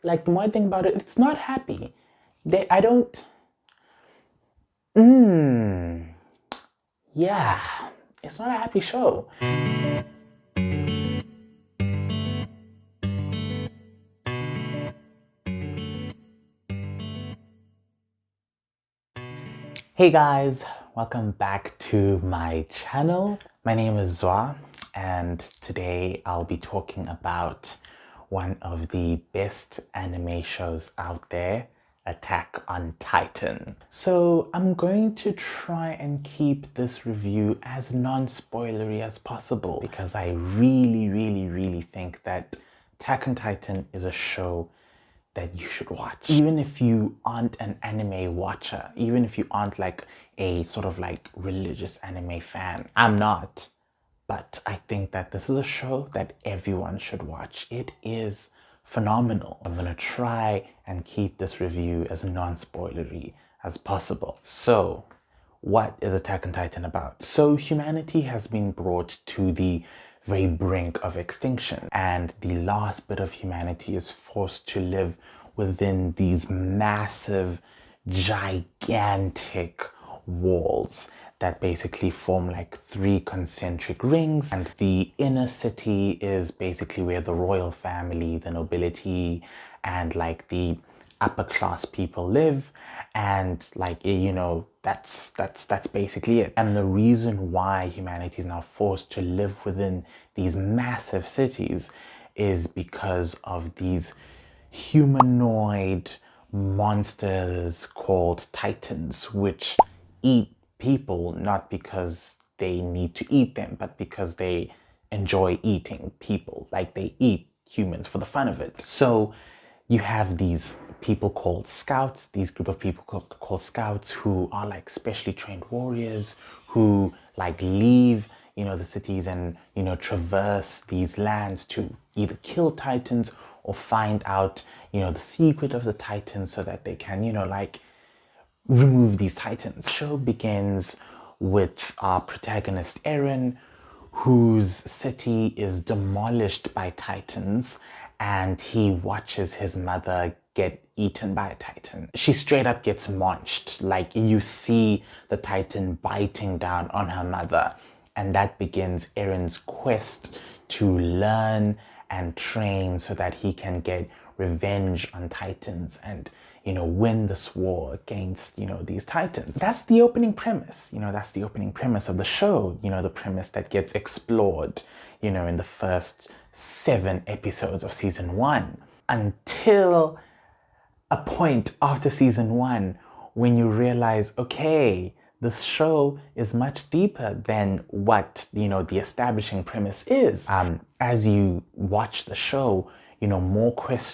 like the more I think about it, it's not happy. I don't, yeah, it's not a happy show. Hey guys, welcome back to my channel. My name is Zwa, and today I'll be talking about one of the best anime shows out there, Attack on Titan. So I'm going to try and keep this review as non-spoilery as possible because I really think that Attack on Titan is a show that you should watch. Even if you aren't an anime watcher, even if you aren't like a sort of like religious anime fan, I'm not, but I think that this is a show that everyone should watch. It is phenomenal. I'm gonna try and keep this review as non-spoilery as possible. So, what is Attack on Titan about? So humanity has been brought to the very brink of extinction, and the last bit of humanity is forced to live within these massive, gigantic walls that basically form like 3 concentric rings, and the inner city is basically where the royal family, the nobility, and like the upper class people live, and like, you know, that's basically it. And the reason why humanity is now forced to live within these massive cities is because of these humanoid monsters called Titans, which eat people not because they need to eat them, but because they enjoy eating people. Like, they eat humans for the fun of it. So you have these people called scouts, these group of people called scouts, who are like specially trained warriors who like leave, you know, the cities and, you know, traverse these lands to either kill Titans or find out, you know, the secret of the Titans so that they can, you know, like remove these Titans. The show begins with our protagonist Eren, whose city is demolished by Titans, and he watches his mother get eaten by a Titan. She straight up gets munched. Like, you see the Titan biting down on her mother, and that begins Eren's quest to learn and train so that he can get revenge on Titans and, you know, win this war against, you know, these Titans. That's the opening premise. You know, that's the opening premise of the show. You know, the premise that gets explored, you know, in the first 7 episodes of season 1, until a point after season 1 when you realize, okay, this show is much deeper than what, you know, the establishing premise is. As you watch the show, you know,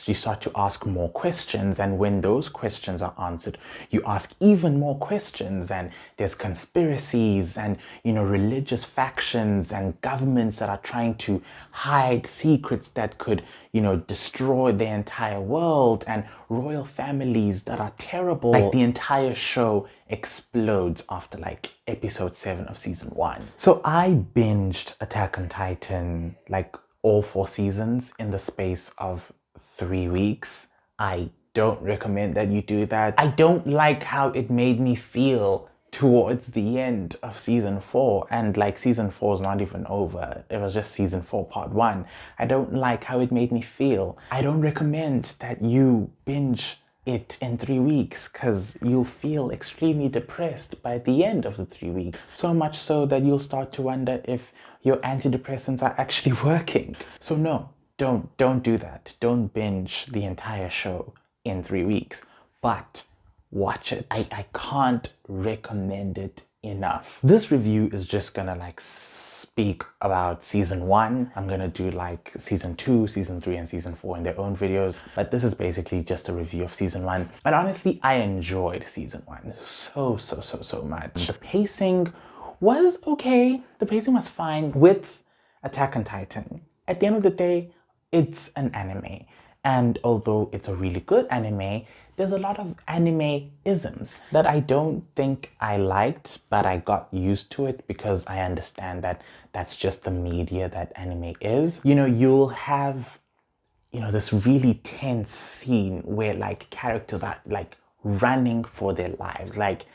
you start to ask more questions, and when those questions are answered, you ask even more questions, and there's conspiracies and, you know, religious factions and governments that are trying to hide secrets that could, you know, destroy the entire world, and royal families that are terrible. Like, the entire show explodes after like episode 7 of season 1. So I binged Attack on Titan, like all 4 seasons, in the space of 3 weeks. I don't recommend that you do that. I don't like how it made me feel towards the end of season 4, and like season 4 is not even over. It was just season 4 part 1. I don't like how it made me feel. I don't recommend that you binge it in 3 weeks, because you'll feel extremely depressed by the end of the 3 weeks. So much so that you'll start to wonder if your antidepressants are actually working. So no, don't do that. Don't binge the entire show in 3 weeks, but watch it. I can't recommend it enough. This review is just gonna like speak about season 1. I'm gonna do like season 2, season 3, and season 4 in their own videos, but this is basically just a review of season 1. But honestly, I enjoyed season 1 so much. The pacing was okay. The pacing was fine. With Attack on Titan, at the end of the day, it's an anime. And although it's a really good anime, there's a lot of anime-isms that I don't think I liked, but I got used to it because I understand that that's just the media that anime is. You know, you'll have this really tense scene where like characters are like running for their lives, like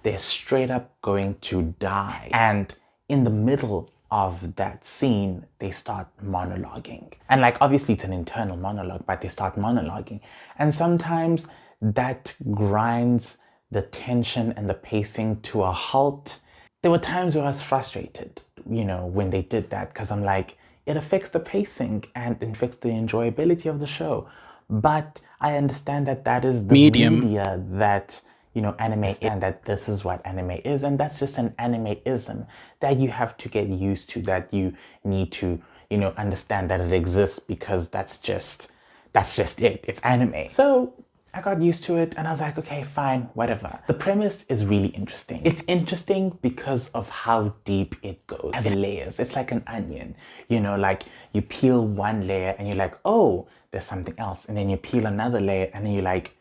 they're straight up going to die. And in the middle of that scene, they start monologuing. And like, obviously it's an internal monologue, but they start monologuing. And sometimes that grinds the tension and the pacing to a halt. There were times where I was frustrated, when they did that, because I'm like, it affects the pacing and it affects the enjoyability of the show. But I understand that that is the media that, anime is, and that this is what anime is. And that's just an animeism that you have to get used to, that you need to, understand that it exists, because that's just it. It's anime. So I got used to it and I was like, okay, fine, whatever. The premise is really interesting. It's interesting because of how deep it goes. It has layers. It's like an onion. Like you peel one layer and you're like, oh, there's something else. And then you peel another layer and then you're like,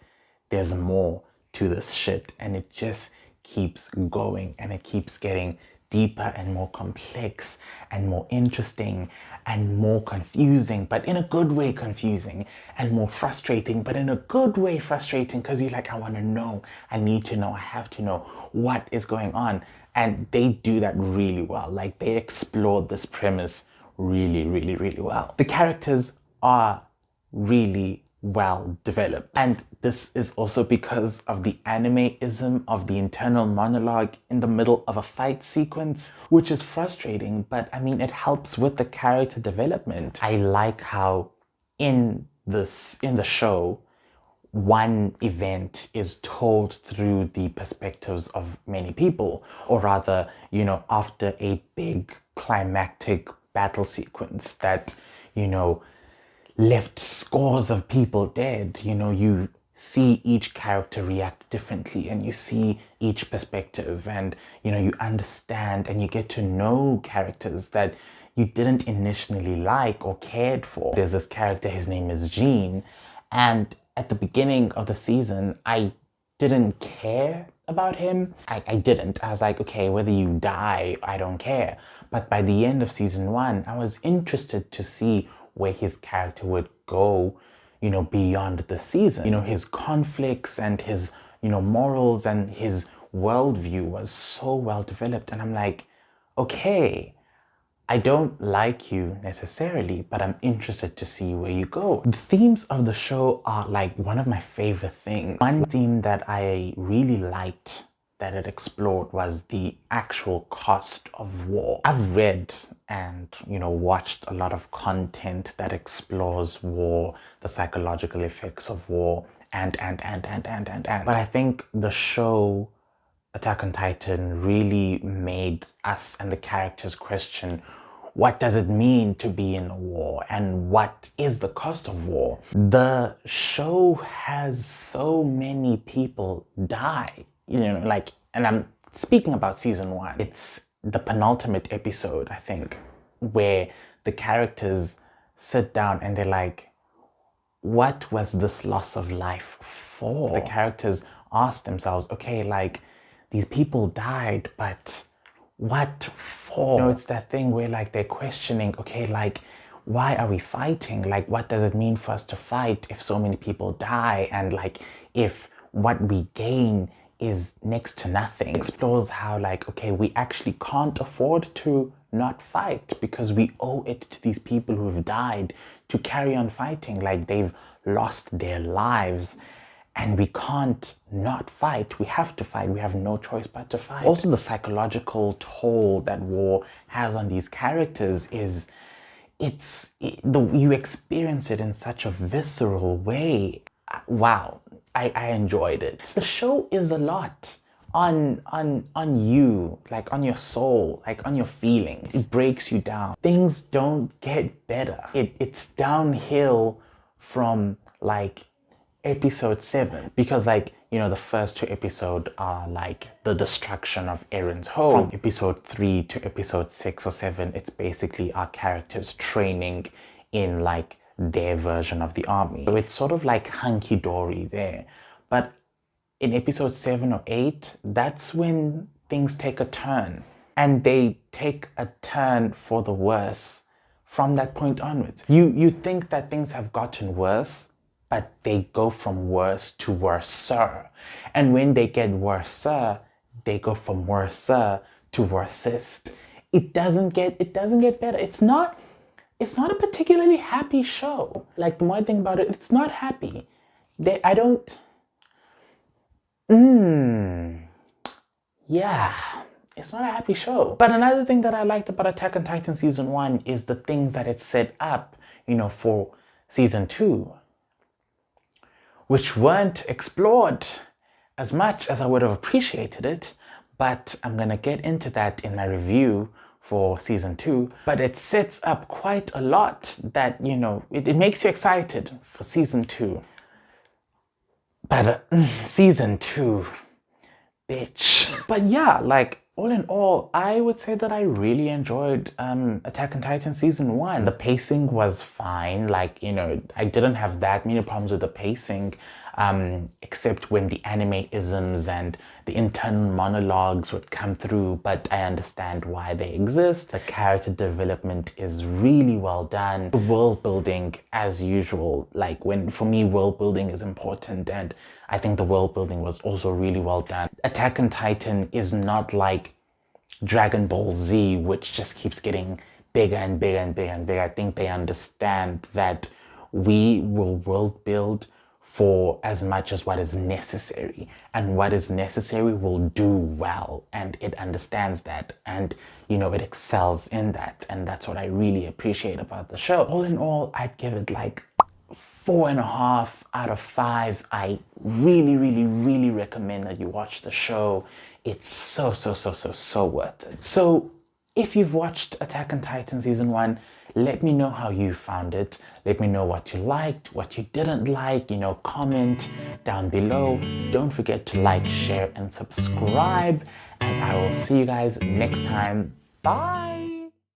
there's more to this shit. And it just keeps going and it keeps getting deeper and more complex and more interesting and more confusing, but in a good way confusing, and more frustrating, but in a good way frustrating, because you're like, I want to know, I need to know, I have to know what is going on. And they do that really well. Like they explore this premise really, really, really well. The characters are really well developed. And this is also because of the animeism of the internal monologue in the middle of a fight sequence, which is frustrating, but I mean, it helps with the character development. I like how in the show, one event is told through the perspectives of many people, or rather, after a big climactic battle sequence that, left scores of people dead, you see each character react differently and you see each perspective, and you understand and you get to know characters that you didn't initially like or cared for. There's this character, his name is Jean, and at the beginning of the season I didn't care about him. I didn't. I was like, okay, whether you die, I don't care. But by the end of season 1, I was interested to see where his character would go, beyond the season. His conflicts and his, morals and his worldview was so well developed. And I'm like, okay, I don't like you necessarily, but I'm interested to see where you go. The themes of the show are like one of my favorite things. One theme that I really liked that it explored was the actual cost of war. I've read and, watched a lot of content that explores war, the psychological effects of war, and. But I think the show Attack on Titan really made us and the characters question, what does it mean to be in a war, and what is the cost of war? The show has so many people die, and I'm speaking about season 1. It's the penultimate episode, I think, where the characters sit down and they're like, what was this loss of life for? The characters ask themselves, okay, like, these people died, but what for? It's that thing where like they're questioning, okay, like, why are we fighting? Like, what does it mean for us to fight if so many people die? And like, if what we gain is next to nothing. Explores how like, okay, we actually can't afford to not fight because we owe it to these people who have died to carry on fighting. Like, they've lost their lives. And we can't not fight. We have to fight. We have no choice but to fight. Also, the psychological toll that war has on these characters is, you experience it in such a visceral way. Wow, I enjoyed it. The show is a lot on you, like on your soul, like on your feelings. It breaks you down. Things don't get better. It's downhill from like episode 7, because like, the first 2 episodes are like the destruction of Eren's home. From episode 3 to episode 6 or 7, it's basically our characters training in like their version of the army. So it's sort of like hunky-dory there. But in episode 7 or 8, that's when things take a turn. And they take a turn for the worse from that point onwards. You think that things have gotten worse, but they go from worse to worser. And when they get worser, they go from worser to worsest. It doesn't get better. It's not a particularly happy show. Like, the more I think about it, it's not happy. Yeah, it's not a happy show. But another thing that I liked about Attack on Titan Season 1 is the things that it set up, for Season 2, which weren't explored as much as I would have appreciated it. But I'm gonna get into that in my review for Season 2. But it sets up quite a lot that, it makes you excited for Season 2. But Season 2, bitch. But yeah, like, all in all, I would say that I really enjoyed Attack on Titan Season 1. The pacing was fine. Like, I didn't have that many problems with the pacing, except when the anime-isms and the internal monologues would come through, but I understand why they exist. The character development is really well done. The world building, as usual, like, for me, world building is important, and I think the world building was also really well done. Attack on Titan is not like Dragon Ball Z, which just keeps getting bigger and bigger and bigger and bigger. I think they understand that we will world build for as much as what is necessary, and what is necessary will do well, and it understands that, and it excels in that, and that's what I really appreciate about the show. All in all, I'd give it like 4.5 out of 5. I really, really, really recommend that you watch the show. It's so worth it. So if you've watched Attack on Titan Season 1, let me know how you found it. Let me know what you liked, what you didn't like, comment down below. Don't forget to like, share, and subscribe. And I will see you guys next time. Bye!